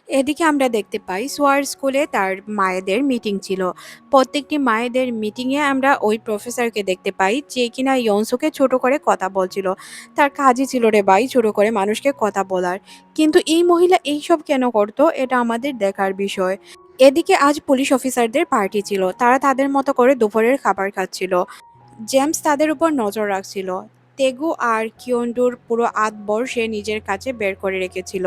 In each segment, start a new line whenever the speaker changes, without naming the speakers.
এদিকে আমরা দেখতে পাই সোয়ার স্কুলে তার মায়েদের মিটিং ছিল। প্রত্যেকটি মায়েদের মিটিংয়ে আমরা ওই প্রফেসরকে দেখতে পাই যে কিনা ইয়নসুকে ছোট করে কথা বলছিল। তার কাজই ছিল রে ভাই ছোট করে মানুষকে কথা বলার। কিন্তু এই মহিলা এইসব কেন করতো এটা আমাদের দেখার বিষয়। এদিকে আজ পুলিশ অফিসারদের পার্টি ছিল, তারা তাদের মতো করে দুপুরের খাবার খাচ্ছিল। জেমস তাদের উপর নজর রাখছিল। তেগু আর কিয়ন্ডুর পুরো আতবর সে নিজের কাছে বের করে রেখেছিল।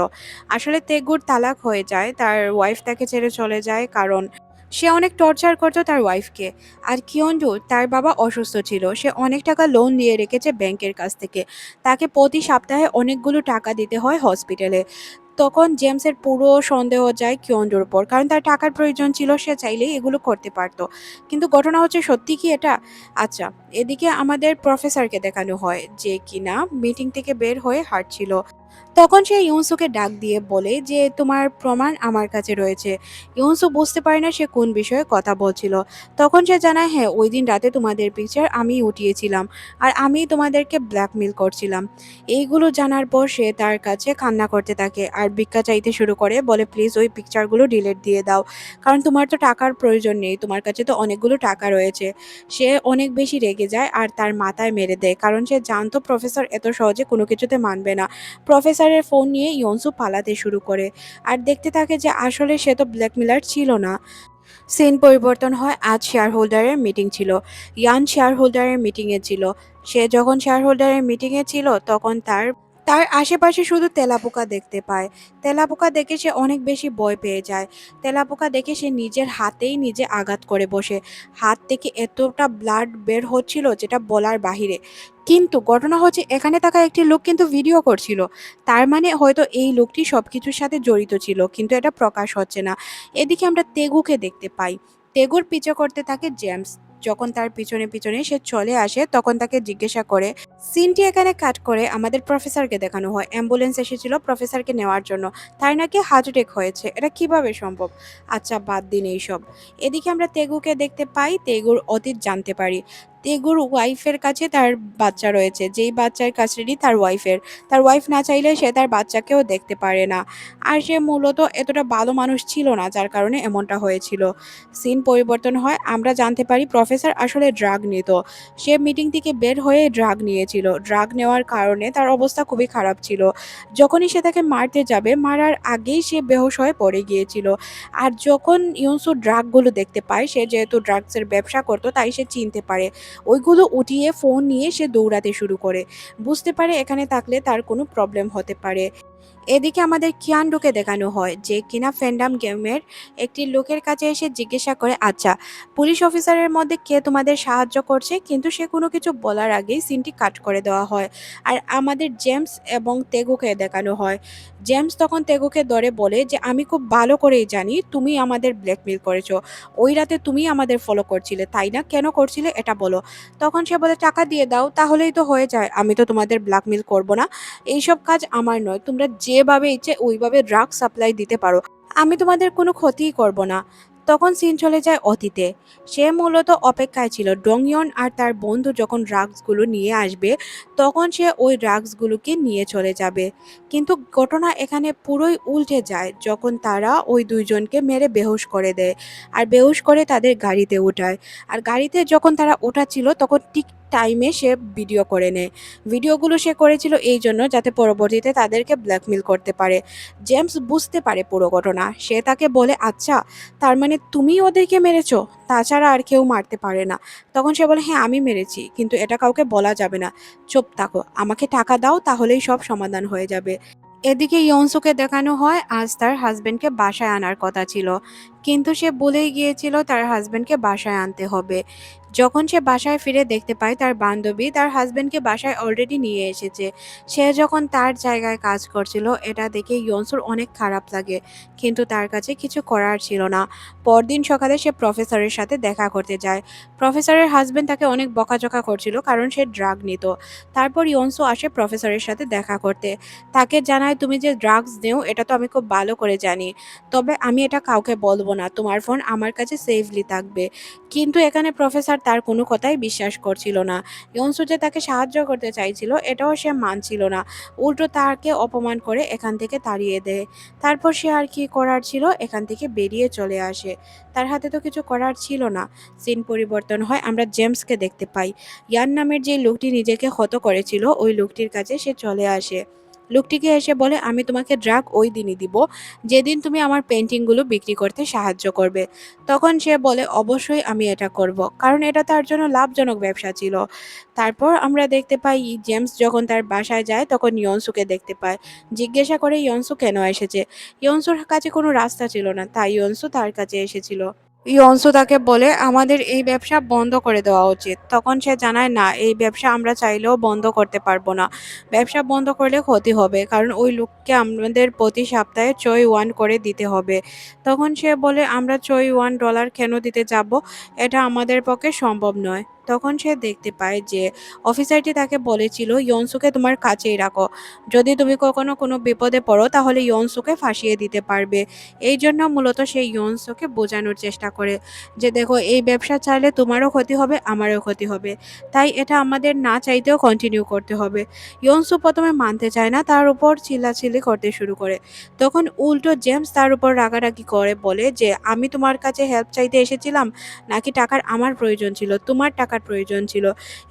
আসলে তেগুর তালাক হয়ে যায়, তার ওয়াইফ তাকে ছেড়ে চলে যায় কারণ সে অনেক টর্চার করতো তার ওয়াইফকে। আর কিয়ন্ডু তার বাবা অসুস্থ ছিল, সে অনেক টাকা লোন নিয়ে রেখেছে ব্যাংকের কাছ থেকে। তাকে প্রতি সপ্তাহে অনেকগুলো টাকা দিতে হয় হসপিটালে। তখন জেমসের পুরো সন্দেহ যায় কিয়ন্ডুর উপর, কারণ তার টাকার প্রয়োজন ছিল, সে চাইলেই এগুলো করতে পারতো। কিন্তু ঘটনা হচ্ছে সত্যি কি এটা? আচ্ছা, এদিকে আমাদের প্রফেসরকে দেখানো হয় যে কিনা মিটিং থেকে বের হয়ে হাঁটছিল। তখন সে ইউনসুকে ডাক দিয়ে বলে যে তোমার প্রমাণ আমার কাছে রয়েছে। ইউনসু বুঝতে পারে না সে কোন বিষয়ে কথা বলছিল। তখন সে জানায়, হ্যাঁ ওই দিন রাতে তোমাদের পিকচার আমি উঠিয়েছিলাম আর আমি তোমাদেরকে ব্ল্যাকমেল করছিলাম। এইগুলো জানার পর সে তার কাছে কান্না করতে থাকে আর ভিক্ষা চাইতে শুরু করে, বলে প্লিজ ওই পিকচারগুলো ডিলিট দিয়ে দাও, কারণ তোমার তো টাকার প্রয়োজন নেই, তোমার কাছে তো অনেকগুলো টাকা রয়েছে। সে অনেক বেশি রেগে যায় আর তার মাথায় মেরে দেয়, কারণ সে জানতো প্রফেসর এত সহজে কোনো কিছুতে মানবে না। প্রফেসরের ফোন নিয়ে ইয়নসু পালাতে শুরু করে আর দেখতে থাকে যে আসলে সে তো ব্ল্যাকমেলার ছিল না। সিন পরিবর্তন হয়, আজ শেয়ার হোল্ডারের মিটিং ছিল। ইয়ান শেয়ার হোল্ডারের মিটিংয়ে ছিল। সে যখন শেয়ার হোল্ডারের মিটিংয়ে ছিল তখন তার তার আশেপাশে শুধু তেলাপোকা দেখতে পায়। তেলাপোকা দেখে সে অনেক বেশি ভয় পেয়ে যায়। তেলাপোকা দেখে সে নিজের হাতেই নিজে আঘাত করে বসে। হাত থেকে এতটা ব্লাড বের হচ্ছিল যেটা বলার বাহিরে। কিন্তু ঘটনা হচ্ছে এখানে থাকা একটি লোক কিন্তু ভিডিও করছিল। তার মানে হয়তো এই লোকটি সবকিছুর সাথে জড়িত ছিল, কিন্তু এটা প্রকাশ হচ্ছে না। এদিকে আমরা তেগুকে দেখতে পাই। তেগুর পিছু করতে থাকে জেমস। যখন তার পিছনে পিছনে সে চলে আসে তখন তাকে জিজ্ঞাসা করে। সিনটি এখানে কাট করে আমাদের প্রফেসরকে দেখানো হয়, অ্যাম্বুলেন্স এসেছিল প্রফেসরকে নেওয়ার জন্য। তার নাকি হার্ট অ্যাটাক হয়েছে, এটা কিভাবে সম্ভব? আচ্ছা বাদ দিন এইসব। এদিকে আমরা তেগুকে দেখতে পাই, তেগুর অতীত জানতে পারি। তেগুর ওয়াইফের কাছে তার বাচ্চা রয়েছে, যেই বাচ্চার কাছেরই তার ওয়াইফের। তার ওয়াইফ না চাইলে সে তার বাচ্চাকেও দেখতে পারে না। আর সে মূলত এতটা ভালো মানুষ ছিল না, যার কারণে এমনটা হয়েছিল। সিন পরিবর্তন হয়, আমরা জানতে পারি প্রফেসর আসলে ড্রাগ নিত। সে মিটিং থেকে বের হয়ে ড্রাগ নিয়েছিল। ড্রাগ নেওয়ার কারণে তার অবস্থা খুবই খারাপ ছিল। যখনই সে তাকে মারতে যাবে, মারার আগেই সে বেহুশ হয়ে পড়ে গিয়েছিল। আর যখন ইউনসু ড্রাগগুলো দেখতে পায়, সে যেহেতু ড্রাগসের ব্যবসা করতো তাই সে চিনতে পারে। ওইগুলো উঠিয়ে ফোন নিয়ে সে দৌড়াতে শুরু করে। বুঝতে পারে এখানে থাকলে তার কোনো প্রবলেম হতে পারে। এদিকে আমাদের কিয়ান্ডুকে দেখানো হয় যে কিনা ফ্যান্ডাম গেমের একটি লোকের কাছে এসে জিজ্ঞাসা করে, আচ্ছা পুলিশ অফিসারের মধ্যে কে তোমাদের সাহায্য করছে, কিন্তু সে কোনো কিছু বলার আগেই সিনটি কাট করে দেওয়া হয়। আর আমাদের জেমস এবং তেগুকে দেখানো হয়। জেমস তখন তেগুকে ধরে বলে যে আমি খুব ভালো করেই জানি তুমি আমাদের ব্ল্যাকমেল করেছো। ওই রাতে তুমি আমাদের ফলো করছিলে তাই না, কেন করছিলে এটা বলো। তখন সে বলে টাকা দিয়ে দাও তাহলেই তো হয়ে যায়, আমি তো তোমাদের ব্ল্যাকমেল করব না। এইসব কাজ আমার নয়, তোমরা যেভাবে ইচ্ছে ওইভাবে ড্রাগ সাপ্লাই দিতে পারো, আমি তোমাদের কোনো ক্ষতিই করব না। তখন সিন চলে যায় অতীতে। সে মূলত অপেক্ষায় ছিল ডংইয়ন আর তার বন্ধু যখন ড্রাগসগুলো নিয়ে আসবে, তখন সে ওই ড্রাগসগুলোকে নিয়ে চলে যাবে। কিন্তু ঘটনা এখানে পুরোই উল্টে যায় যখন তারা ওই দুইজনকে মেরে বেহুশ করে দেয় আর বেহুশ করে তাদের গাড়িতে উঠায়। আর গাড়িতে যখন তারা ওঠাচ্ছিল তখন ঠিক টাইমে সে ভিডিও করে নেয়। ভিডিওগুলো সে করেছিল এই জন্য যাতে পরবর্তীতে তাদেরকে ব্ল্যাকমেল করতে পারে। জেমস বুঝতে পারে পুরো ঘটনা, সে তাকে বলে আচ্ছা তার মানে তুমি ওদেরকে মেরেছো, তাছাড়া আর কেউ মারতে পারে না। তখন সে বলে হ্যাঁ আমি মেরেছি, কিন্তু এটা কাউকে বলা যাবে না। চুপ থাকো, আমাকে টাকা দাও তাহলেই সব সমাধান হয়ে যাবে। এদিকে ইয়নসুকে দেখানো হয় আজ তার হাজবেন্ডকে বাসায় আনার কথা ছিল, কিন্তু সে ভুলেই গিয়েছিল তার হাজবেন্ডকে বাসায় আনতে হবে। যখন সে বাসায় ফিরে দেখতে পায় তার বান্ধবী তার হাজবেন্ডকে বাসায় অলরেডি নিয়ে এসেছে। সে যখন তার জায়গায় কাজ করছিল এটা দেখে ইয়নসুর অনেক খারাপ লাগে, কিন্তু তার কাছে কিছু করার ছিল না। পরদিন সকালে সে প্রফেসরের সাথে দেখা করতে যায়। প্রফেসরের হাজবেন্ড তাকে অনেক বকাঝকা করছিল কারণ সে ড্রাগ নিত। তারপর ইয়নসু আসে প্রফেসরের সাথে দেখা করতে। তাকে জানায় তুমি যে ড্রাগস নেও এটা তো আমি খুব ভালো করে জানি, তবে আমি এটা কাউকে বলবো না, তোমার ফোন আমার কাছে সেফলি থাকবে। কিন্তু এখানে প্রফেসর তার কোনো কথাই বিশ্বাস করছিল না। ইয়নসু যে তাকে সাহায্য করতে চাইছিল এটাও সে মানছিল না, উল্টো তাকে অপমান করে এখান থেকে তাড়িয়ে দেয়। তারপর সে আর কি করার ছিল, এখান থেকে বেরিয়ে চলে আসে। তার হাতে তো কিছু করার ছিল না। সিন পরিবর্তন হয়, আমরা জেমসকে দেখতে পাই। ইয়ান নামের যে লোকটি নিজেকে হত করেছিল ওই লোকটির কাছে সে চলে আসে। লোকটিকে এসে বলে, আমি তোমাকে ড্রাগ ওই দিনই দিব যেদিন তুমি আমার পেন্টিংগুলো বিক্রি করতে সাহায্য করবে। তখন সে বলে, অবশ্যই আমি এটা করব, কারণ এটা তার জন্য লাভজনক ব্যবসা ছিল। তারপর আমরা দেখতে পাই জেমস যখন তার বাসায় যায় তখন ইয়নসুকে দেখতে পায়। জিজ্ঞাসা করে ইয়নসু কেন এসেছে। ইয়নসুর কাছে কোনো রাস্তা ছিল না, তাই ইয়নসু তার কাছে এসেছিল। ইয়নসু তাকে বলে, আমাদের এই ব্যবসা বন্ধ করে দেওয়া উচিত। তখন সে জানায়, না, এই ব্যবসা আমরা চাইলেও বন্ধ করতে পারবো না। ব্যবসা বন্ধ করলে ক্ষতি হবে, কারণ ওই লোককে আমাদের প্রতি সপ্তাহে চই ওয়ান করে দিতে হবে। তখন সে বলে, আমরা চই $1 কেন দিতে যাব, এটা আমাদের পক্ষে সম্ভব নয়। তখন সে দেখতে পায় যে অফিসারটি তাকে বলেছিল, ইয়নসুকে তোমার কাছেই রাখো, যদি তুমি কখনো কোনো বিপদে পড়ো তাহলে ইয়নসুকে ফাঁসিয়ে দিতে পারবে। এই জন্য মূলত সে ইয়নসুকে বোঝানোর চেষ্টা করে যে, দেখো, এই ব্যবসা চাইলে তোমারও ক্ষতি হবে, আমারও ক্ষতি হবে, তাই এটা আমাদের না চাইতেও কন্টিনিউ করতে হবে। ইয়নসু প্রথমে মানতে চায় না, তার উপর চিল্লাচিল্লি করতে শুরু করে। তখন উল্টো জেমস তার উপর রাগারাগি করে বলে যে, আমি তোমার কাছে হেল্প চাইতে এসেছিলাম, নাকি টাকার আমার প্রয়োজন ছিল, তোমার টাকার প্রয়োজন ছিল।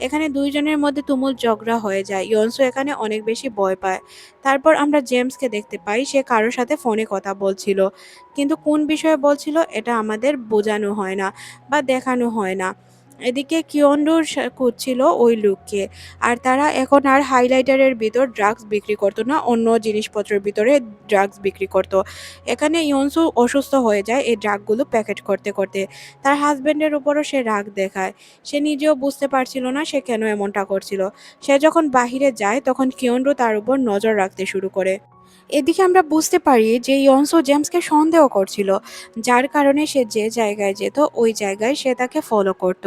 এখানে দুইজনের মধ্যে তুমুল ঝগড়া হয়ে যায়। ইয়নসু এখানে অনেক বেশি ভয় পায়। তারপর আমরা জেমসকে দেখতে পাই, সে কারোর সাথে ফোনে কথা বলছিল, কিন্তু কোন বিষয়ে বলছিল এটা আমাদের বোঝানো হয় না বা দেখানো হয় না। এদিকে কিয়ন্ডুর খুঁজছিল ওই লোককে, আর তারা এখন আর হাইলাইটারের ভিতর ড্রাগস বিক্রি করতো না, অন্য জিনিসপত্রের ভিতরে ড্রাগস বিক্রি করতো। এখানে ইয়নসু অসুস্থ হয়ে যায় এই ড্রাগগুলো প্যাকেট করতে করতে। তার হাজবেন্ডের উপরও সে রাগ দেখায়। সে নিজেও বুঝতে পারছিল না সে কেন এমনটা করছিল। সে যখন বাহিরে যায় তখন কিয়ন্ডু তার উপর নজর রাখতে শুরু করে। এদিকে আমরা বুঝতে পারি যে ইয়নসো জেমসকে সন্দেহ করছিল, যার কারণে সে যে জায়গায় যেত ওই জায়গায় সে তাকে ফলো করত।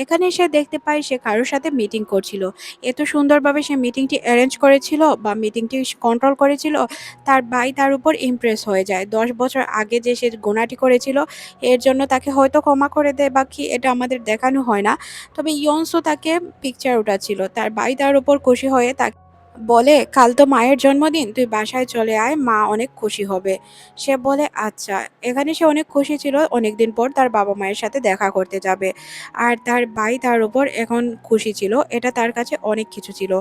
এখানে সে দেখতে পায় সে কারোর সাথে মিটিং করছিল। এত সুন্দরভাবে সে মিটিংটি অ্যারেঞ্জ করেছিল বা মিটিংটি কন্ট্রোল করেছিল, তার ভাই তার উপর ইমপ্রেস হয়ে যায়। 10 বছর আগে যে সে গুনাহটি করেছিল এর জন্য তাকে হয়তো ক্ষমা করে দেয় বা কি, এটা আমাদের দেখানো হয় না। তবে ইয়নসো তাকে পিকচার উঠাচ্ছিল, তার ভাই তার উপর খুশি হয়ে তাকে বলে, কাল তো মায়ের জন্মদিন, তুই বাসায় চলে আয়, মা অনেক খুশি হবে। সে বলে, আচ্ছা। এখানে সে অনেক খুশি ছিল, অনেকদিন পর তার বাবা মায়ের সাথে দেখা করতে যাবে। আর তার ভাই তার উপর এখন খুশি ছিল, এটা তার কাছে অনেক কিছু ছিল।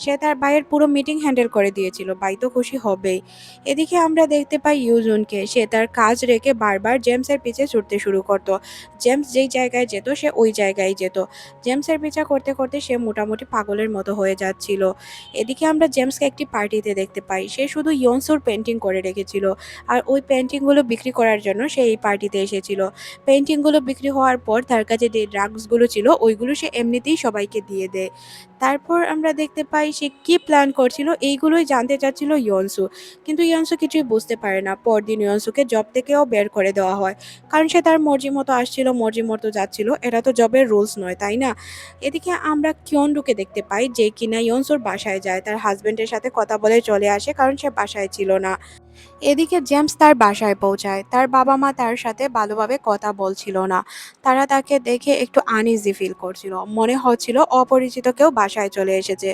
সে তার ভাইয়ের পুরো মিটিং হ্যান্ডেল করে দিয়েছিল, ভাই তো খুশি হবেই। এদিকে আমরা দেখতে পাই ইউজুনকে, সে তার কাজ রেখে বারবার জেমসের পিছে ছুটতে শুরু করতো। জেমস যেই জায়গায় যেত সে ওই জায়গায় যেত। জেমসের পিছা করতে করতে সে মোটামুটি পাগলের মতো হয়ে যাচ্ছিল। এদিকে আমরা জেমসকে একটি পার্টিতে দেখতে পাই, সে শুধু ইয়নসুর পেন্টিং করে রেখেছিল, আর ওই পেন্টিংগুলো বিক্রি করার জন্য সে এই পার্টিতে এসেছিল। পেন্টিংগুলো বিক্রি হওয়ার পর তার কাছে যে ড্রাগসগুলো ছিল ওইগুলো সে এমনিতেই সবাইকে দিয়ে দেয়। তারপর আমরা দেখতে পাই সে কি প্ল্যান করছিল এইগুলোই জানতে চাচ্ছিল ইয়নসু, কিন্তু ইয়নসু কিছুই বুঝতে পারে না। পরদিন ইয়নসুকে জব থেকেও বের করে দেওয়া হয়, কারণ সে তার মর্জি মতো আসছিল, মর্জি মতো যাচ্ছিল, এটা তো জবের রুলস নয়, তাই না? এদিকে আমরা কিয়ন্ডুকে দেখতে পাই যে কিনা ইয়নসুর বাসায় যায়, তার হাজবেন্ডের সাথে কথা বলে চলে আসে, কারণ সে বাসায় ছিল না। এদিকে জেমস তার বাসায় পৌঁছায়, তার বাবা মা তার সাথে ভালোভাবে কথা বলছিল না। তারা তাকে দেখে একটু আনইজি ফিল করছিল, মনে হচ্ছিল অপরিচিত কেউ বাসায় চলে এসেছে।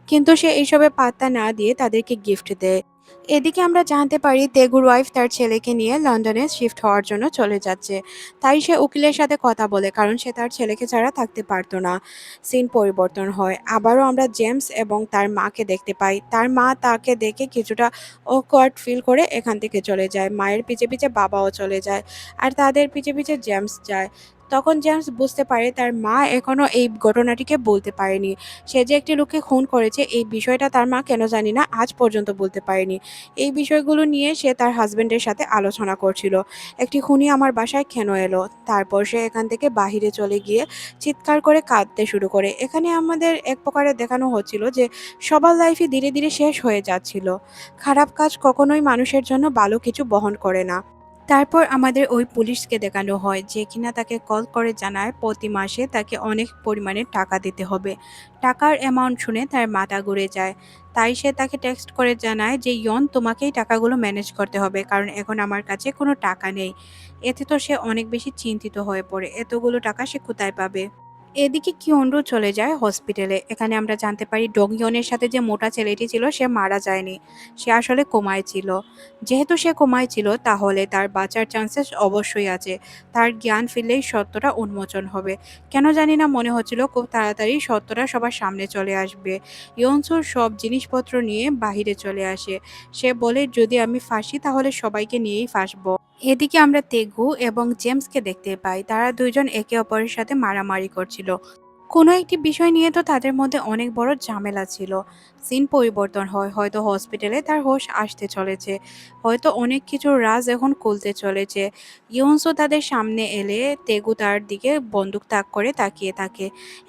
কিন্তু সে এইসবে পাত্তা না দিয়ে তাদেরকে গিফট দেয়। এদিকে আমরা জানতে পারি তেগুর ওয়াইফ তার ছেলেকে নিয়ে লন্ডনে শিফট হওয়ার জন্য চলে যাচ্ছে। তাই সে উকিলের সাথে কথা বলে, কারণ সে তার ছেলেকে ছাড়া থাকতে পারতো না। সিন পরিবর্তন হয়, আবারও আমরা জেমস এবং তার মাকে দেখতে পাই। তার মা তাকে দেখে কিছুটা অকওয়ার্ড ফিল করে এখান থেকে চলে যায়। মায়ের পিছে পিছে বাবাও চলে যায়, আর তাদের পিছে পিছে জেমস যায়। তখন জেমস বুঝতে পারে তার মা এখনো এই ঘটনাটিকে বলতে পারেনি। সে যে একটি লোককে খুন করেছে এই বিষয়টা তার মা কেন জানি না আজ পর্যন্ত বলতে পারেনি। এই বিষয়গুলো নিয়ে সে তার হাজবেন্ডের সাথে আলোচনা করছিল। একটি খুনি আমার বাসায় কেন এলো? তারপর সে এখান থেকে বাহিরে চলে গিয়ে চিৎকার করে কাঁদতে শুরু করে। এখানে আমাদের এক প্রকারে দেখানো হচ্ছিল যে সবার লাইফই ধীরে ধীরে শেষ হয়ে যাচ্ছিল। খারাপ কাজ কখনোই মানুষের জন্য ভালো কিছু বহন করে না। তারপর আমাদের ওই পুলিশকে দেখানো হয় যে কিনা তাকে কল করে জানায় প্রতি মাসে তাকে অনেক পরিমাণে টাকা দিতে হবে। টাকার অ্যামাউন্ট শুনে তার মাথা ঘুরে যায়। তাই সে তাকে টেক্সট করে জানায় যে ইয়ন, তোমাকেই টাকাগুলো ম্যানেজ করতে হবে, কারণ এখন আমার কাছে কোনো টাকা নেই। এতে তো সে অনেক বেশি চিন্তিত হয়ে পড়ে, এতগুলো টাকা সে কোথায় পাবে। এদিকে কিয়নরো চলে যায় হসপিটালে। এখানে আমরা জানতে পারি ডংইয়নের সাথে যে মোটা ছেলেটি ছিল সে মারা যায়নি, সে আসলে কোমায় ছিল। যেহেতু সে কোমায় ছিল তাহলে তার বাঁচার চান্সেস অবশ্যই আছে। তার জ্ঞান ফিরলেই সত্যটা উন্মোচন হবে। কেন জানি না মনে হচ্ছিল খুব তাড়াতাড়ি সত্যটা সবার সামনে চলে আসবে। ইয়নসুর সব জিনিসপত্র নিয়ে বাহিরে চলে আসে। সে বলে, যদি আমি ফাঁসি তাহলে সবাইকে নিয়েই ফাঁসবো। এদিকে আমরা তেগু এবং জেমসকে দেখতে পাই, তারা দুইজন একে অপরের সাথে মারামারি করছিল। কোনো একটি বিষয় নিয়ে তো তাদের মধ্যে অনেক বড় ঝামেলা ছিল। সিন পরিবর্তন হয়, হয়তো হসপিটালে তার হোশ আসতে চলেছে, হয়তো অনেক কিছু রাজ এখন খুলতে চলেছে। ইয়ন্সও তাদের সামনে এলে তেগু তার দিকে বন্দুক তাক করে তাকিয়ে থাকে।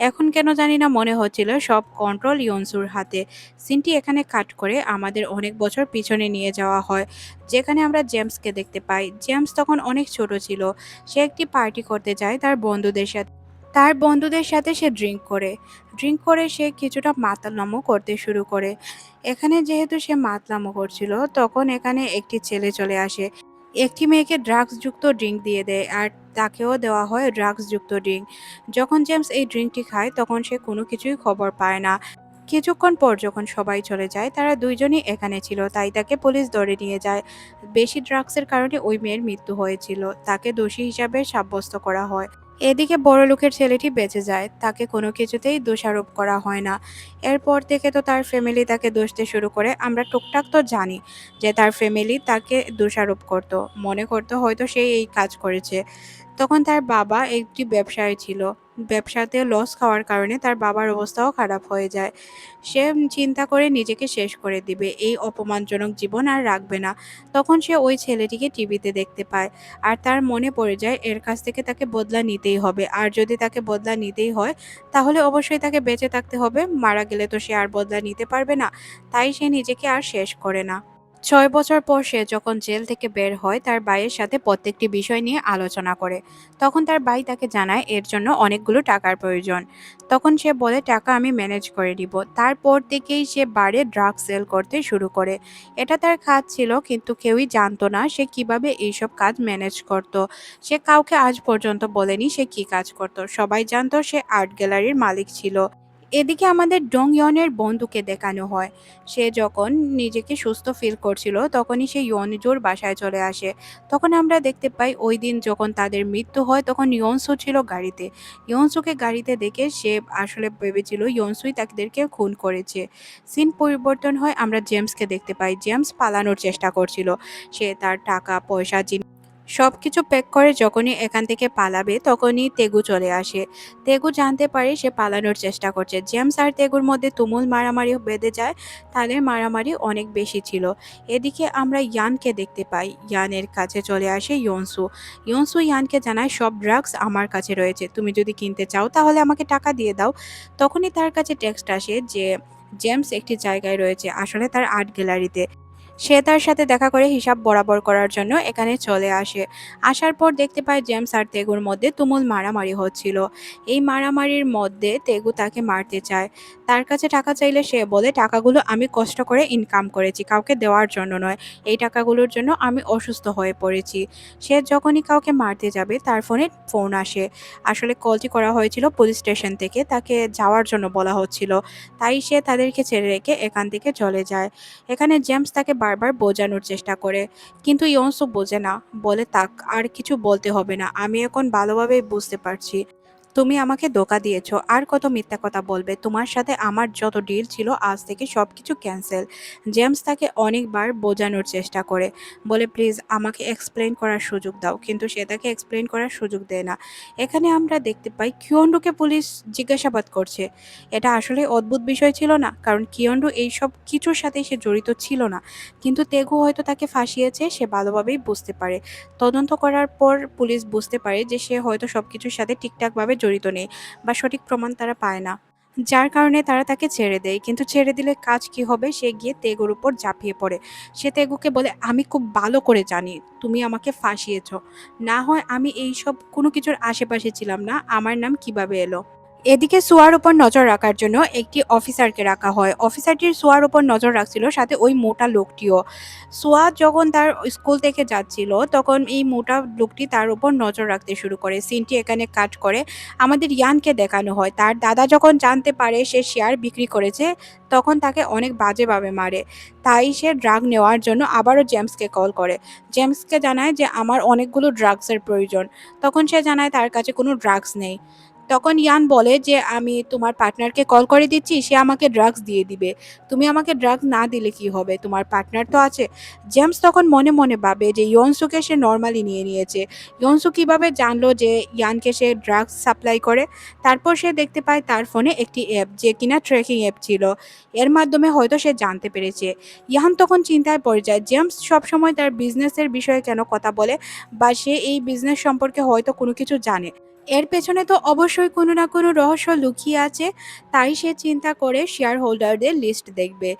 এখন কেন জানি না মনে হচ্ছিল সব কন্ট্রোল ইয়ন্সুর হাতে। সিনটি এখানে কাট করে আমাদের অনেক বছর পিছনে নিয়ে যাওয়া হয়, যেখানে আমরা জেমসকে দেখতে পাই। জেমস তখন অনেক ছোট ছিল। সে একটি পার্টি করতে যায় তার বন্ধুদের সাথে সে ড্রিঙ্ক করে সে কিছুটা মাতালামো করতে শুরু করে। এখানে যেহেতু সে মাতলামো করছিল, তখন এখানে একটি ছেলে চলে আসে। একটি মেয়েকে ড্রাগস যুক্ত ড্রিঙ্ক দিয়ে দেয়, আর তাকেও দেওয়া হয় ড্রাগস যুক্ত ড্রিঙ্ক। যখন জেমস এই ড্রিঙ্কটি খায় তখন সে কোনো কিছুই খবর পায় না। কিছুক্ষণ পর যখন সবাই চলে যায়, তারা দুইজনই এখানে ছিল, তাই তাকে পুলিশ ধরে নিয়ে যায়। বেশি ড্রাগসের কারণে ওই মেয়ের মৃত্যু হয়েছিল, তাকে দোষী হিসাবে সাব্যস্ত করা হয়। এদিকে বড়লোকের ছেলেটি বেঁচে যায়, তাকে কোনো কিছুতেই দোষারোপ করা হয় না। এরপর থেকে তো তার ফ্যামিলি তাকে দোষ দিতে শুরু করে। আমরা টুকটাক তো জানি যে তার ফ্যামিলি তাকে দোষারোপ করত, মনে করতো হয়তো সে এই কাজ করেছে। তখন তার বাবা একটি ব্যবসায়ী ছিল। ব্যবসাতে লস খাওয়ার কারণে তার বাবার অবস্থাও খারাপ হয়ে যায়। সে চিন্তা করে নিজেকে শেষ করে দিবে, এই অপমানজনক জীবন আর রাখবে না। তখন সে ওই ছেলেটিকে টিভিতে দেখতে পায়, আর তার মনে পড়ে যায় এর কাছ থেকে তাকে বদলা নিতেই হবে। আর যদি তাকে বদলা নিতেই হয় তাহলে অবশ্যই তাকে বেঁচে থাকতে হবে, মারা গেলে তো সে আর বদলা নিতে পারবে না। তাই সে নিজেকে আর শেষ করে না। ৬ বছর পর সে যখন জেল থেকে বের হয়, তার ভাইয়ের সাথে প্রত্যেকটি বিষয় নিয়ে আলোচনা করে। তখন তার ভাই তাকে জানায় এর জন্য অনেকগুলো টাকার প্রয়োজন। তখন সে বলে, টাকা আমি ম্যানেজ করে দিব। তারপর থেকেই সে বারে ড্রাগ সেল করতে শুরু করে। এটা তার কাজ ছিল, কিন্তু কেউই জানতো না সে কিভাবে এইসব কাজ ম্যানেজ করত। সে কাউকে আজ পর্যন্ত বলেনি সে কি কাজ করত। সবাই জানতো সে আর্ট গ্যালারির মালিক ছিল। এদিকে আমাদের ডং ইয়নের বন্ধুকে দেখানো হয়। সে যখন নিজেকে সুস্থ ফিল করছিল তখনই সে ইয়নজোর বাসায় চলে আসে। তখন আমরা দেখতে পাই ওই দিন যখন তাদের মৃত্যু হয় তখন ইয়নসু ছিল গাড়িতে। ইয়নসুকে গাড়িতে দেখে সে আসলে ভেবেছিল ইয়নসুই তাদেরকে খুন করেছে। সিন পরিবর্তন হয়, আমরা জেমসকে দেখতে পাই। জেমস পালানোর চেষ্টা করছিল। সে তার টাকা পয়সা সবকিছু প্যাক করে যখনই এখান থেকে পালাবে তখনই তেগু চলে আসে। তেগু জানতে পারে সে পালানোর চেষ্টা করছে। জেমস আর তেগুর মধ্যে তুমুল মারামারি বেঁধে যায়। তাদের মারামারি অনেক বেশি ছিল। এদিকে আমরা ইয়ানকে দেখতে পাই। ইয়ানের কাছে চলে আসে ইয়নসু। ইয়নসু ইয়ানকে জানায় সব ড্রাগস আমার কাছে রয়েছে, তুমি যদি কিনতে চাও তাহলে আমাকে টাকা দিয়ে দাও। তখনই তার কাছে টেক্সট আসে যে জেমস একটি জায়গায় রয়েছে, আসলে তার আর্ট গ্যালারিতে। সে তার সাথে দেখা করে হিসাব বরাবর করার জন্য এখানে চলে আসে। আসার পর দেখতে পায় জেমস আর তেগুর মধ্যে তুমুল মারামারি হচ্ছিল। এই মারামারির মধ্যে তেগু তাকে মারতে চায়। তার কাছে টাকা চাইলে সে বলে, টাকাগুলো আমি কষ্ট করে ইনকাম করেছি, কাউকে দেওয়ার জন্য নয়। এই টাকাগুলোর জন্য আমি অসুস্থ হয়ে পড়েছি। সে যখনই কাউকে মারতে যাবে তার ফোনে ফোন আসে। আসলে কলটি করা হয়েছিল পুলিশ স্টেশন থেকে, তাকে যাওয়ার জন্য বলা হচ্ছিল। তাই সে তাদেরকে ছেড়ে রেখে এখান থেকে চলে যায়। এখানে জেমস তাকে বারবার বোঝানোর চেষ্টা করে, কিন্তু ইয়ন্সু বোঝে না। বলে, তাক আর কিছু বলতে হবে না, আমি এখন ভালোভাবেই বুঝতে পারছি তুমি আমাকে ধোঁকা দিয়েছো। আর কত মিথ্যা কথা বলবে, তোমার সাথে আমার যত ডিল ছিল আজ থেকে সবকিছু ক্যান্সেল। জেমস তাকে অনেকবার বোঝানোর চেষ্টা করে, বলে প্লিজ আমাকে এক্সপ্লেন করার সুযোগ দাও, কিন্তু সে তাকে এক্সপ্লেন করার সুযোগ দেয় না। এখানে আমরা দেখতে পাই কিয়ন্ডুকে পুলিশ জিজ্ঞাসাবাদ করছে। এটা আসলে অদ্ভুত বিষয় ছিল না, কারণ কিয়ন্ডু এই সব কিছুর সাথে সে জড়িত ছিল না। কিন্তু তেগু হয়তো তাকে ফাঁসিয়েছে, সে ভালোভাবেই বুঝতে পারে। তদন্ত করার পর পুলিশ বুঝতে পারে যে সে হয়তো সবকিছুর সাথে ঠিকঠাকভাবে জড়িত নেই, বা সঠিক প্রমাণ তারা পায় না। যার কারণে তারা তাকে ছেড়ে দেয়। কিন্তু ছেড়ে দিলে কাজ কি হবে? সে গিয়ে তেগুর উপর ঝাঁপিয়ে পড়ে। সে তেগুকে বলে, "আমি খুব ভালো করে জানি তুমি আমাকে ফাঁসিয়েছ। না হয় আমি এইসব কোনো কিছুর আশেপাশে ছিলাম না। আমার নাম কিভাবে এলো?" এদিকে সোয়ার উপর নজর রাখার জন্য একটি অফিসারকে রাখা হয়। অফিসারটির সোয়ার উপর নজর রাখছিল, সাথে ওই মোটা লোকটিও। সোয়া যখন তার স্কুল থেকে যাচ্ছিল, তখন এই মোটা লোকটি তার উপর নজর রাখতে শুরু করে। সিনটি এখানে কাট করে আমাদের ইয়ানকে দেখানো হয়। তার দাদা যখন জানতে পারে সে শেয়ার বিক্রি করেছে, তখন তাকে অনেক বাজেভাবে মারে। তাই সে ড্রাগ নেওয়ার জন্য আবারও জেমসকে কল করে। জেমসকে জানায় যে আমার অনেকগুলো ড্রাগসের প্রয়োজন। তখন সে জানায় তার কাছে কোনো ড্রাগস নেই। তখন ইয়ান বলে যে, "আমি তোমার পার্টনারকে কল করে দিচ্ছি, সে আমাকে ড্রাগস দিয়ে দিবে। তুমি আমাকে ড্রাগস না দিলে কি হবে? তোমার পার্টনার তো আছে।" জেমস তখন মনে, মনে ভাবে যে ইয়নসুকে সে নরমালি নিয়ে নিয়েছে। ইয়নসু কিভাবে জানলো যে ইয়ানকে সে ড্রাগস সাপ্লাই করে? তারপর সে দেখতে পায় তার ফোনে একটি অ্যাপ, যে কিনা ট্র্যাকিং অ্যাপ ছিল। এর মাধ্যমে হয়তো সে জানতে পেরেছে। ইয়ান তখন চিন্তায় পড়ে যায়। জেমস সবসময় তার বিজনেসের বিষয়ে কেন কথা বলে? বা সে এই বিজনেস সম্পর্কে হয়তো কোনো কিছু জানে। এর পেছনে তো অবশ্যই কোনো না কোনো রহস্য লুকিয়ে আছে। তাই সে চিন্তা করে শেয়ার হোল্ডারদের লিস্ট দেখবে।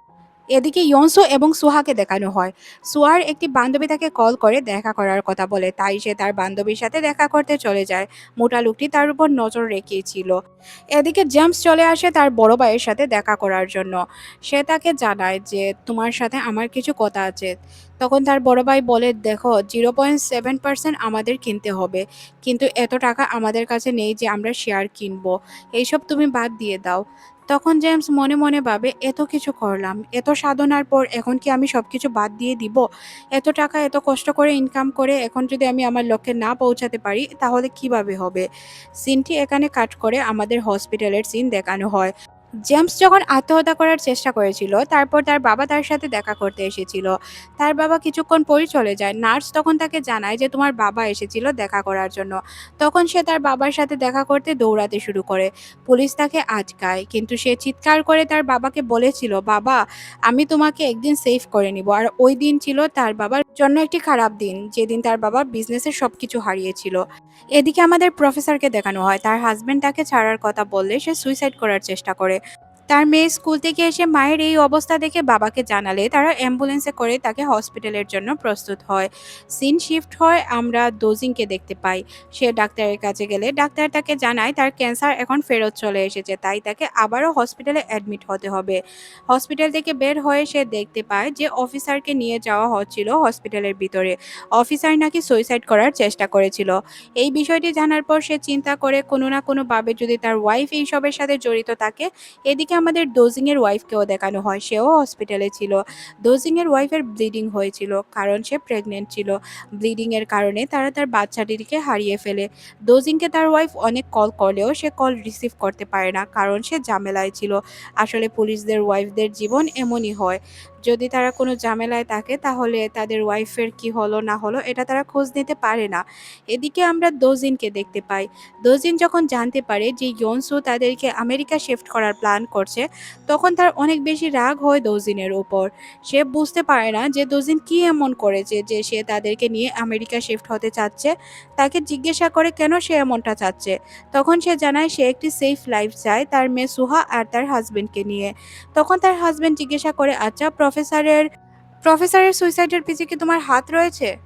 এদিকে ইয়নসো এবং সুহাকে দেখানো হয়। সুহার একটি বান্ধবী তাকে কল করে দেখা করার কথা বলে, তাই সে তার বান্ধবীর সাথে দেখা করতে চলে যায়। মোটা লোকটি তার উপর নজর রেখেছিল। এদিকে জেমস চলে আসে তার বড় ভাইয়ের সাথে দেখা করার জন্য। সে তাকে জানায় যে তোমার সাথে আমার কিছু কথা আছে। তখন তার বড় ভাই বলে, দেখো 0.7% আমাদের কিনতে হবে, কিন্তু এত টাকা আমাদের কাছে নেই যে আমরা শেয়ার কিনবো। এইসব তুমি বাদ দিয়ে দাও। তখন জেমস মনে মনে ভাবে, এত কিছু করলাম, এত সাধনার পর এখন কি আমি সবকিছু বাদ দিয়ে দিব? এত টাকা এত কষ্ট করে ইনকাম করে এখন যদি আমি আমার লক্ষ্যে না পৌঁছাতে পারি, তাহলে কিভাবে হবে? সিনটি এখানে কাট করে আমাদের হসপিটালের সিন দেখানো হয়। জেমস যখন আত্মহত্যা করার চেষ্টা করেছিল, তারপর তার বাবা তার সাথে দেখা করতে এসেছিল। তার বাবা কিছুক্ষণ পরই চলে যায়। নার্স তখন তাকে জানায় যে তোমার বাবা এসেছিল দেখা করার জন্য। তখন সে তার বাবার সাথে দেখা করতে দৌড়াতে শুরু করে। পুলিশ তাকে আটকায়, কিন্তু সে চিৎকার করে তার বাবাকে বলেছিল, বাবা, আমি তোমাকে একদিন সেভ করে নিব। আর ওই দিন ছিল তার বাবার জন্য একটি খারাপ দিন, যেদিন তার বাবা বিজনেসের সবকিছু হারিয়েছিল। এদিকে আমাদের প্রফেসরকে দেখানো হয়। তার হাজবেন্ড তাকে ছাড়ার কথা বললে সে সুইসাইড করার চেষ্টা করে। তার মেয়ে স্কুল থেকে এসে মায়ের এই অবস্থা দেখে বাবাকে জানালে তারা অ্যাম্বুলেন্সে করে তাকে হসপিটালের জন্য প্রস্তুত হয়। সিন শিফট হয়, আমরা দোজিংকে দেখতে পাই। সে ডাক্তারের কাছে গেলে ডাক্তার তাকে জানায় তার ক্যান্সার এখন ফেরত চলে এসেছে, তাই তাকে আবারও হসপিটালে অ্যাডমিট হতে হবে। হসপিটাল থেকে বের হয়ে সে দেখতে পায় যে অফিসারকে নিয়ে যাওয়া হচ্ছিল হসপিটালের ভিতরে। অফিসার নাকি সুইসাইড করার চেষ্টা করেছিল। এই বিষয়টি জানার পর সে চিন্তা করে কোনো না কোনোভাবে যদি তার ওয়াইফ এইসবের সাথে জড়িত থাকে। এদিকে আমাদের ডোজিং এর ওয়াইফকেও দেখানো হয়, সেও হসপিটালে ছিল। ডোজিং এর ওয়াইফের ব্লিডিং হয়েছিল, কারণ সে প্রেগনেন্ট ছিল। ব্লিডিং এর কারণে তারা তার বাচ্চাটিকে হারিয়ে ফেলে। ডোজিংকে তার ওয়াইফ অনেক কল করলেও সে কল রিসিভ করতে পারে না, কারণ সে ঝামেলায় ছিল। আসলে পুলিশদের ওয়াইফদের জীবন এমনই হয়। যদি তারা কোনো ঝামেলায় থাকে, তাহলে তাদের ওয়াইফের কি হলো না হলো এটা তারা খোঁজ নিতে পারে না। এদিকে আমরা দোজিনকে দেখতে পাই। দোজিন যখন জানতে পারে যে ইয়নসু তাদেরকে আমেরিকা শিফট করার প্ল্যান করছে, তখন তার অনেক বেশি রাগ হয় দোজিনের উপর। সে বুঝতে পারে না যে দোজিন কি এমন করেছে যে সে তাদেরকে নিয়ে আমেরিকা শিফট হতে চাচ্ছে। তাকে জিজ্ঞাসা করে কেন সে এমনটা চাচ্ছে। তখন সে জানায় সে একটি সেফ লাইফ চায় তার মেয়ে সুহা আর তার হাজবেন্ডকে নিয়ে। তখন তার হাজবেন্ড জিজ্ঞাসা করে, আচ্ছা প্রফেসরের সুইসাইডের পিছে কি তোমার হাত রয়েছে?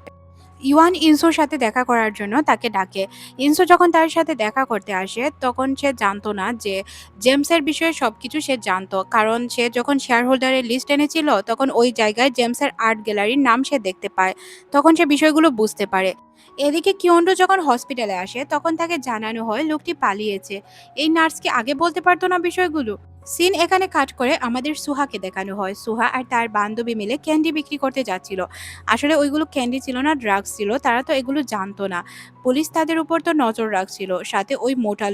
ইওয়ান ইনসোর সাথে দেখা করার জন্য তাকে ডাকে। ইনসো যখন তার সাথে দেখা করতে আসে, তখন সে জানতো না যে জেমসের বিষয়ে সবকিছু সে জানতো, কারণ সে যখন শেয়ার হোল্ডারের লিস্ট এনেছিল, তখন ওই জায়গায় জেমসের আর্ট গ্যালারির নাম সে দেখতে পায়। তখন সে বিষয়গুলো বুঝতে পারে। এদিকে কিয়ন্ডো যখন হসপিটালে আসে, তখন তাকে জানানো হয় লোকটি পালিয়েছে। এই নার্স কি আগে বলতে পারতো না বিষয়গুলো? সিন এখানে কাট করে আমাদের সুহাকে দেখানো হয়। সুহা আর তার বান্ধবী মিলে ক্যান্ডি বিক্রি করতে যাচ্ছিল। আসলে ওইগুলো ক্যান্ডি ছিল না, ড্রাগস ছিল। তারা তো এগুলো জানতো না। পুলিশ তাদের উপর তো নজর রাখছিল। সাথে ওই মোটা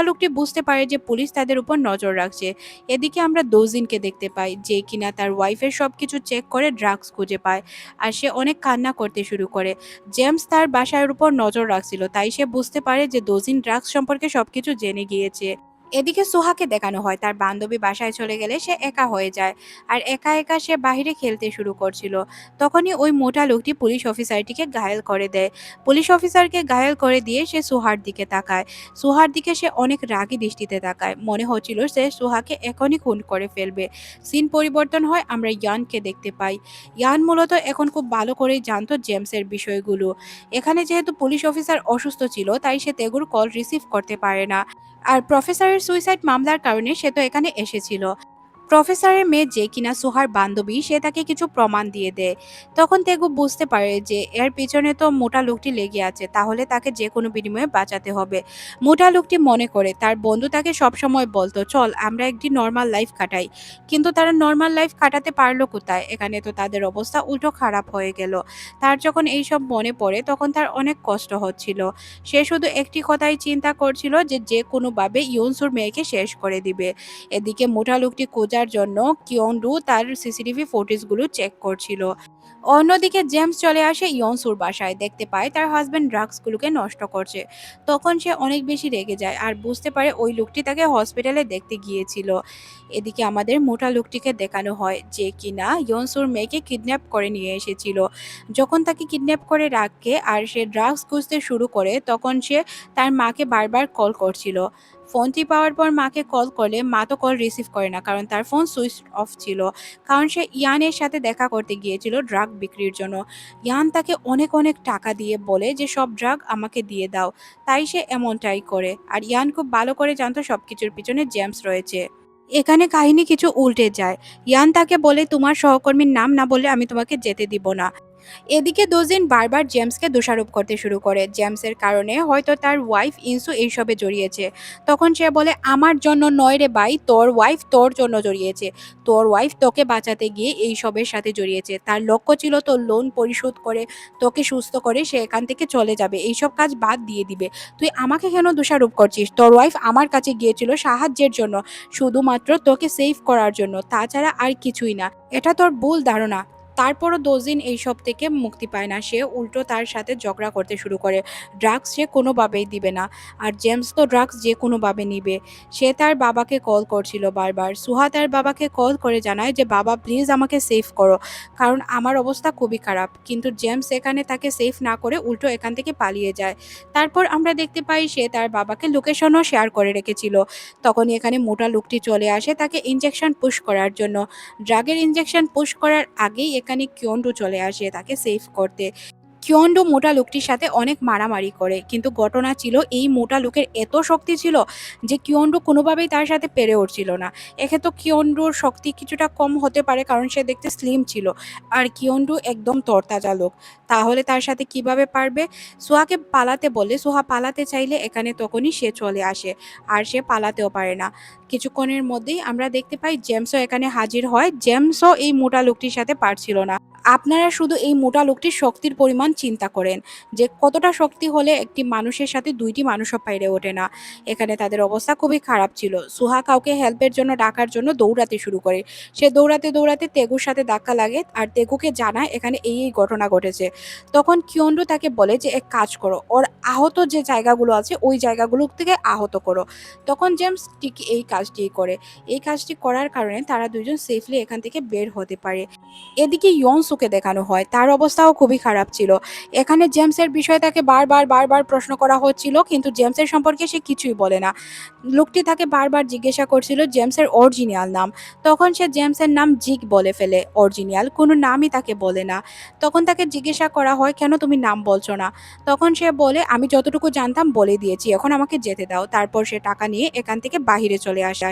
লোকটি বুঝতে পারে যে পুলিশ তাদের উপর নজর রাখছে। এদিকে আমরা দোজিনকে দেখতে পাই, যে কিনা তার ওয়াইফের সবকিছু চেক করে ড্রাগস খুঁজে পায়। আর সে অনেক কান্না করতে শুরু করে। জেমস তার বাসার উপর নজর রাখছিল, তাই সে বুঝতে পারে যে দোজিন ড্রাগস সম্পর্কে সবকিছু জেনে গিয়েছে। এদিকে সোহাকে দেখানো হয় তার বান্ধবী বাসায় চলে গেলে সে একা হয়ে যায়। আর একা একা সে বাইরে খেলতে শুরু করছিল। তখনই ওই মোটা লোকটি পুলিশ অফিসারটিকে ঘায়েল করে দেয়। পুলিশ অফিসারকে ঘায়েল করে দিয়ে সে সুহার দিকে তাকায়। সুহার দিকে সে অনেক রাগী দৃষ্টিতে তাকায়, মনে হচ্ছিল সে সুহাকে এখনই খুন করে ফেলবে। সিন পরিবর্তন হয়, আমরা ইয়ানকে দেখতে পাই। ইয়ান মূলত এখন খুব ভালো করেই জানতো জেমসের বিষয়গুলো। এখানে যেহেতু পুলিশ অফিসার অসুস্থ ছিল তাই সে তেগুর কল রিসিভ করতে পারে না। আর প্রফেসরের সুইসাইড মামলার কারণে সে তো এখানে এসেছিল। প্রফেসরের মেয়ে যে কিনা সুহার বান্ধবী সে তাকে কিছু প্রমাণ দিয়ে দেয়। তখন তেগু বুঝতে পারে যে এর পিছনে তো মোটা লোকটি লেগে আছে, তাহলে তাকে যে কোনো বিনিময়ে বাঁচাতে হবে। মোটা লোকটি মনে করে তার বন্ধু তাকে সবসময় বলতো চল আমরা একটি নর্মাল লাইফ কাটাই, কিন্তু তারা নর্মাল লাইফ কাটাতে পারলো কোথায়, এখানে তো তাদের অবস্থা উল্টো খারাপ হয়ে গেল। তার যখন এইসব মনে পড়ে তখন তার অনেক কষ্ট হচ্ছিল। সে শুধু একটি কথাই চিন্তা করছিল যে যে কোনোভাবে ইয়নসুর মেয়েকে শেষ করে দিবে। এদিকে মোটা লোকটি খোঁজার জন্য কিয়ন্ডু তার সিসিটিভি ফুটেজগুলো চেক করছিল। অন্যদিকে জেমস চলে আসে ইয়নসুর বাসায়, দেখতে পায় তার হাজবেন্ড ড্রাগসগুলোকে নষ্ট করছে। তখন সে অনেক বেশি রেগে যায় আর বুঝতে পারে ওই লোকটি তাকে হসপিটালে দেখতে গিয়েছিল। এদিকে আমাদের মোটা লোকটিকে দেখানো হয় যে কিনা ইয়নসুর মেয়েকে কিডন্যাপ করে নিয়ে এসেছিল। যখন তাকে কিডন্যাপ করে রাখে আর সে ড্রাগস খুঁজতে শুরু করে তখন সে তার মাকে বারবার কল করছিল। ফোনটি পাওয়ার পর মাকে কল করলে মা তো কল রিসিভ করে না, কারণ তার ফোন সুইচ অফ ছিল। কারণ সে ইয়ানের সাথে দেখা করতে গিয়েছিল ড্রাগ বিক্রির জন্য। ইয়ান তাকে অনেক অনেক টাকা দিয়ে বলে যে সব ড্রাগ আমাকে দিয়ে দাও, তাই সে এমনটাই করে। আর ইয়ান খুব ভালো করে জানতো সবকিছুর পিছনে জেমস রয়েছে। এখানে কাহিনী কিছু উল্টে যায়। ইয়ান তাকে বলে তোমার সহকর্মীর নাম না বললে আমি তোমাকে যেতে দিব না। এদিকে দোজিন বারবার জেমসকে দোষারোপ করতে শুরু করে, জেমসের কারণে হয়তো তার ওয়াইফ ইনসু এইসবে জড়িয়েছে। তখন সে বলে আমার জন্য নয় রে ভাই, তোর ওয়াইফ তোর জন্য জড়িয়েছে। তোর ওয়াইফ তোকে বাঁচাতে গিয়ে এইসবের সাথে জড়িয়েছে। তার লক্ষ্য ছিল তোর লোন পরিশোধ করে তোকে সুস্থ করে সে এখান থেকে চলে যাবে, এইসব কাজ বাদ দিয়ে দিবে। তুই আমাকে কেন দোষারোপ করছিস? তোর ওয়াইফ আমার কাছে গিয়েছিল সাহায্যের জন্য, শুধুমাত্র তোকে সেভ করার জন্য, তাছাড়া আর কিছুই না। এটা তোর ভুল ধারণা। তারপরও দোজিন এইসব থেকে মুক্তি পায় না, সে উল্টো তার সাথে ঝগড়া করতে শুরু করে। ড্রাগস সে কোনোভাবেই দিবে না, আর জেমস তো ড্রাগস যে কোনোভাবে নিবে। সে তার বাবাকে কল করছিল বারবার। সুহা তার বাবাকে কল করে জানায় যে বাবা প্লিজ আমাকে সেভ করো, কারণ আমার অবস্থা খুবই খারাপ। কিন্তু জেমস এখানে তাকে সেভ না করে উল্টো এখান থেকে পালিয়ে যায়। তারপর আমরা দেখতে পাই সে তার বাবাকে লোকেশনও শেয়ার করে রেখেছিল। তখনই এখানে মোটা লোকটি চলে আসে তাকে ইনজেকশন পুশ করার জন্য। ড্রাগের ইনজেকশন পুশ করার আগেই এখানে কিয়ন্ডু চলে আসে তাকে সেভ করতে। কিয়ন্ডু মোটা লোকটির সাথে অনেক মারামারি করে, কিন্তু ঘটনা ছিল এই মোটা লোকের এত শক্তি ছিল যে কিয়ন্ডু কোনোভাবেই তার সাথে পেরে উঠছিল না। একে তো কিয়ন্ডুর শক্তি কিছুটা কম হতে পারে কারণ সে দেখতে স্লিম ছিল, আর কিয়ন্ডু একদম তরতাজা লোক, তাহলে তার সাথে কিভাবে পারবে? সোহাকে পালাতে বলে, সোহা পালাতে চাইলে এখানে তখনই সে চলে আসে, আর সে পালাতেও পারে না। কিছুক্ষণের মধ্যেই আমরা দেখতে পাই জেমসও এখানে হাজির হয়। জেমসও এই মোটা লোকটির সাথে পারছিল না। আপনারা শুধু এই মোটা লোকটির শক্তির পরিমাণ চিন্তা করেন যে কতটা শক্তি হলে একটি মানুষের সাথে দুইটি মানুষও পাইরে ওঠে না। এখানে তাদের অবস্থা খুবই খারাপ ছিল। সুহা কাউকে হেল্পের জন্য ডাকার জন্য দৌড়াতে শুরু করে। সে দৌড়াতে দৌড়াতে তেগুর সাথে ধাক্কা লাগে আর তেগুকে জানায় এখানে এই ঘটনা ঘটেছে। তখন কিয়ন্ডু তাকে বলে যে এক কাজ করো, ওর আহত যে জায়গাগুলো আছে ওই জায়গাগুলো থেকে আহত করো। তখন জেমস ঠিক এই কাজটি করে। এই কাজটি করার কারণে তারা দুজন সেফলি এখান থেকে বের হতে পারে। এদিকে ইয়নসুকে দেখানো হয় তার অবস্থাও খুবই খারাপ ছিল। এখানে জেমসের বিষয়ে তাকে বারবার বারবার প্রশ্ন করা হচ্ছিল, কিন্তু জেমসের সম্পর্কে সে কিছুই বলে না। লোকটি তাকে বারবার জিজ্ঞাসা করছিল জেমসের অরিজিনাল নাম। তখন সে জেমসের নাম জিগ বলে ফেলে, অরিজিনাল কোনো নামই তাকে বলে না। তখন তাকে জিজ্ঞাসা করা হয় কেন তুমি নাম বলছো না? তখন সে বলে আমি যতটুকু জানতাম বলে দিয়েছি, এখন আমাকে যেতে দাও। তারপর সে টাকা নিয়ে এখান থেকে বাহিরে চলে আসে।